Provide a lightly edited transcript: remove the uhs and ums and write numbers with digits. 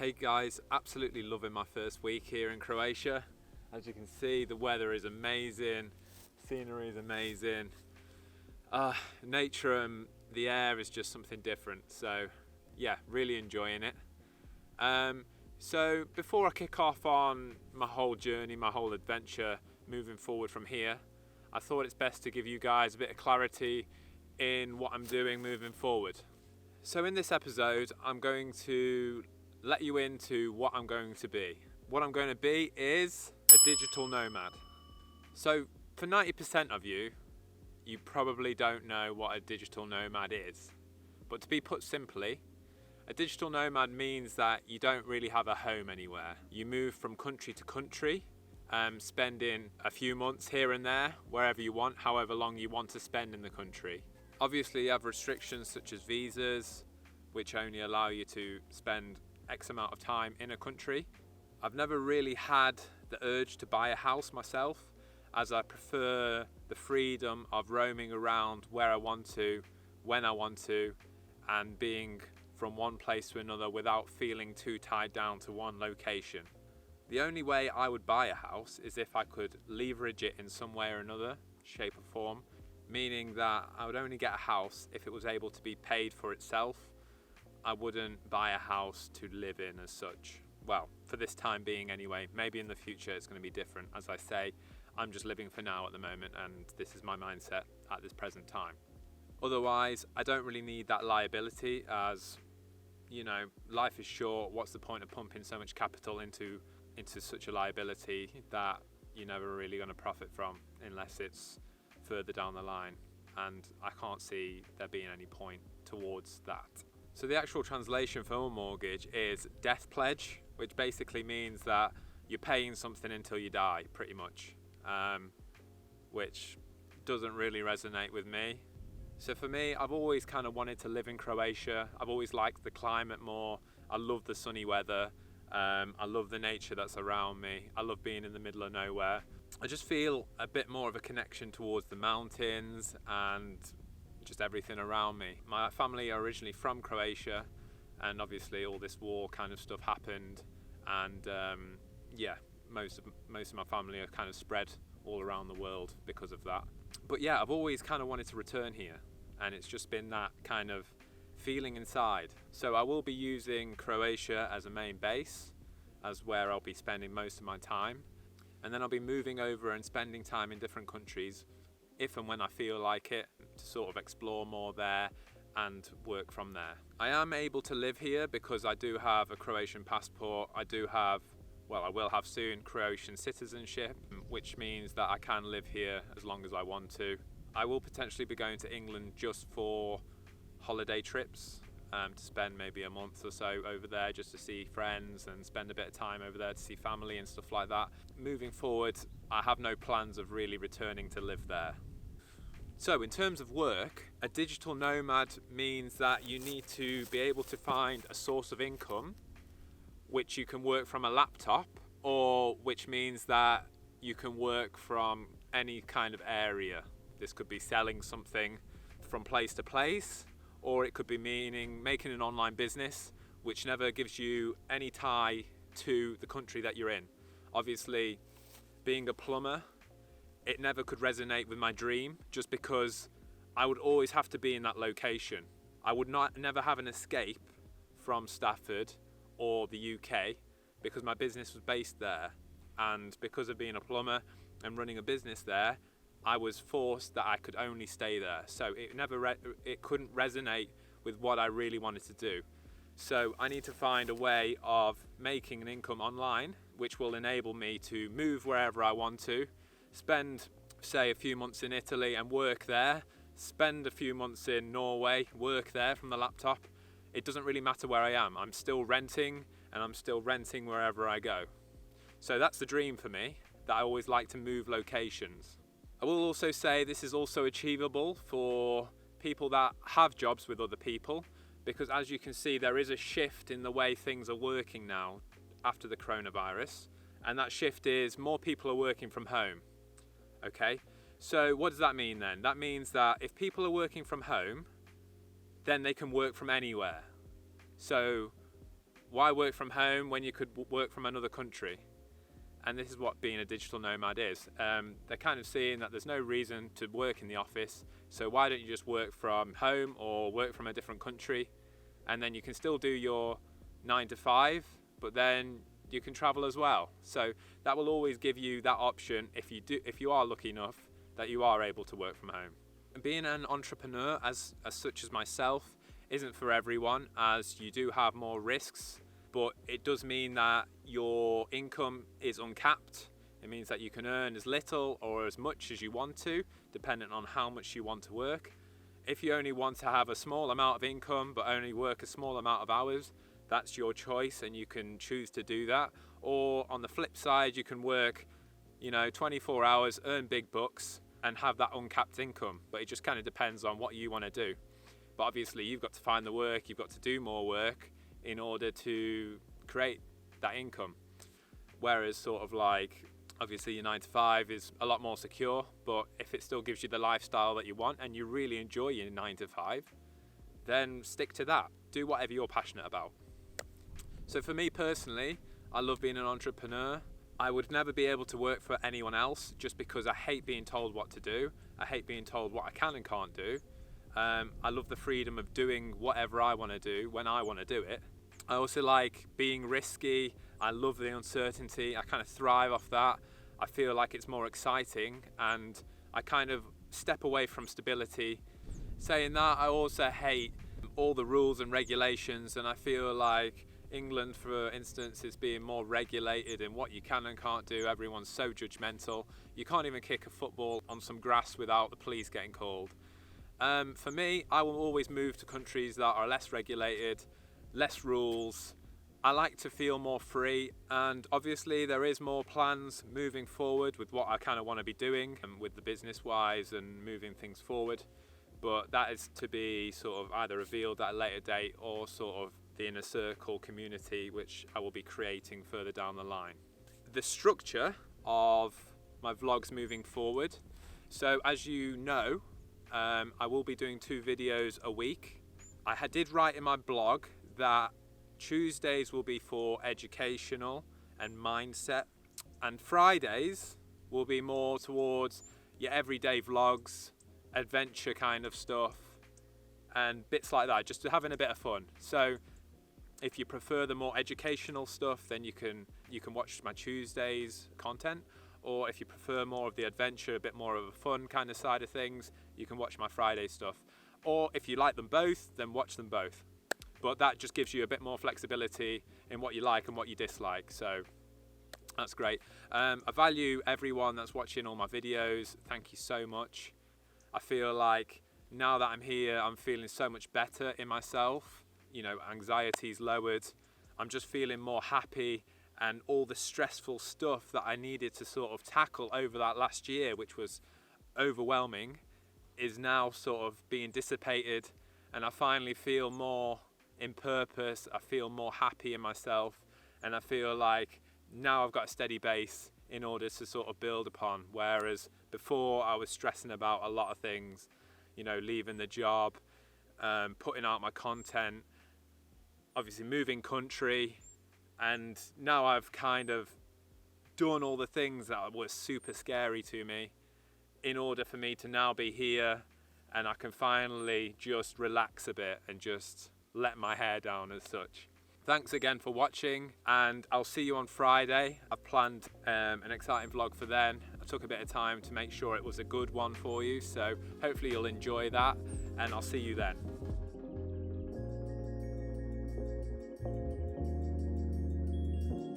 Hey guys, absolutely loving my first week here in Croatia. As you can see, the weather is amazing, scenery is amazing. Nature and the air is just something different. So yeah, really enjoying it. So before I kick off on my whole journey, my whole adventure moving forward from here, I thought it's best to give you guys a bit of clarity in what I'm doing moving forward. So in this episode, I'm going to let you into what I'm going to be. What I'm going to be is a digital nomad. So for 90% of you, you probably don't know what a digital nomad is. But to be put simply, a digital nomad means that you don't really have a home anywhere. You move from country to country, spending a few months here and there, wherever you want, however long you want to spend in the country. Obviously, you have restrictions such as visas, which only allow you to spend X amount of time in a country. I've never really had the urge to buy a house myself, as I prefer the freedom of roaming around where I want to, when I want to, and being from one place to another without feeling too tied down to one location. The only way I would buy a house is if I could leverage it in some way or another, shape or form, meaning that I would only get a house if it was able to be paid for itself. I wouldn't buy a house to live in as such. Well, for this time being anyway. Maybe in the future it's going to be different. As I say, I'm just living for now at the moment, and this is my mindset at this present time. Otherwise, I don't really need that liability, as, you know, life is short. What's the point of pumping so much capital into such a liability that you're never really going to profit from unless it's further down the line? And I can't see there being any point towards that. So the actual translation for a mortgage is death pledge, which basically means that you're paying something until you die, pretty much, which doesn't really resonate with me. So for me, I've always kind of wanted to live in Croatia. I've always liked the climate more. I love the sunny weather. I love the nature that's around me. I love being in the middle of nowhere. I just feel a bit more of a connection towards the mountains and just everything around me. My family are originally from Croatia, and obviously all this war kind of stuff happened, and most of my family are kind of spread all around the world because of that. But yeah, I've always kind of wanted to return here, and it's just been that kind of feeling inside. So I will be using Croatia as a main base, as where I'll be spending most of my time, and then I'll be moving over and spending time in different countries if and when I feel like it, to sort of explore more there and work from there. I am able to live here because I do have a Croatian passport. I will have soon Croatian citizenship, which means that I can live here as long as I want to. I will potentially be going to England just for holiday trips, to spend maybe a month or so over there just to see friends and spend a bit of time over there to see family and stuff like that. Moving forward, I have no plans of really returning to live there. So in terms of work, a digital nomad means that you need to be able to find a source of income which you can work from a laptop, or which means that you can work from any kind of area. This could be selling something from place to place, or it could be meaning making an online business which never gives you any tie to the country that you're in. Obviously, being a plumber, it never could resonate with my dream, just because I would always have to be in that location. I would never have an escape from Stafford or the UK, because my business was based there, and because of being a plumber and running a business there, I was forced that I could only stay there. So it couldn't resonate with what I really wanted to do. So I need to find a way of making an income online, which will enable me to move wherever I want to, spend, say, a few months in Italy and work there, spend a few months in Norway, work there from the laptop. It doesn't really matter where I am. I'm still renting, and I'm still renting wherever I go. So that's the dream for me, that I always like to move locations. I will also say this is also achievable for people that have jobs with other people, because as you can see, there is a shift in the way things are working now after the coronavirus, and that shift is more people are working from home. Okay, so what does that mean then? That means that if people are working from home, then they can work from anywhere. So why work from home when you could work from another country? And this is what being a digital nomad is. They're kind of seeing that there's no reason to work in the office, so why don't you just work from home or work from a different country, and then you can still do your 9 to 5, but then you can travel as well. So that will always give you that option if you are lucky enough that you are able to work from home. And being an entrepreneur as such as myself isn't for everyone, as you do have more risks, but it does mean that your income is uncapped. It means that you can earn as little or as much as you want to, depending on how much you want to work. If you only want to have a small amount of income but only work a small amount of hours, that's your choice and you can choose to do that. Or on the flip side, you can work 24 hours, earn big bucks and have that uncapped income. But it just kind of depends on what you want to do. But obviously you've got to find the work, you've got to do more work in order to create that income. Whereas sort of like, obviously your 9 to 5 is a lot more secure, but if it still gives you the lifestyle that you want and you really enjoy your 9 to 5, then stick to that. Do whatever you're passionate about. So for me personally, I love being an entrepreneur. I would never be able to work for anyone else just because I hate being told what to do. I hate being told what I can and can't do. I love the freedom of doing whatever I want to do when I want to do it. I also like being risky. I love the uncertainty. I kind of thrive off that. I feel like it's more exciting and I kind of step away from stability. Saying that, I also hate all the rules and regulations, and I feel like England, for instance, is being more regulated in what you can and can't do. Everyone's so judgmental. You can't even kick a football on some grass without the police getting called. For me, I will always move to countries that are less regulated, less rules. I like to feel more free, and obviously there is more plans moving forward with what I kind of want to be doing and with the business wise and moving things forward, but that is to be sort of either revealed at a later date or sort of the inner circle community which I will be creating further down the line. The structure of my vlogs moving forward, so as you know, I will be doing 2 videos a week. I did write in my blog that Tuesdays will be for educational and mindset, and Fridays will be more towards your everyday vlogs, adventure kind of stuff and bits like that, just having a bit of fun. So if you prefer the more educational stuff, then you can watch my Tuesdays content, or if you prefer more of the adventure, a bit more of a fun kind of side of things, you can watch my Friday stuff. Or if you like them both, then watch them both. But that just gives you a bit more flexibility in what you like and what you dislike, so that's great. I value everyone that's watching all my videos. Thank you so much. I feel like now that I'm here, I'm feeling so much better in myself. Anxiety's lowered. I'm just feeling more happy, and all the stressful stuff that I needed to sort of tackle over that last year, which was overwhelming, is now sort of being dissipated, and I finally feel more in purpose. I feel more happy in myself, and I feel like now I've got a steady base in order to sort of build upon, whereas before I was stressing about a lot of things, leaving the job, putting out my content, obviously moving country, and now I've kind of done all the things that were super scary to me in order for me to now be here, and I can finally just relax a bit and just let my hair down as such. Thanks again for watching, and I'll see you on Friday. I've planned an exciting vlog for then. I took a bit of time to make sure it was a good one for you, so hopefully you'll enjoy that, and I'll see you then.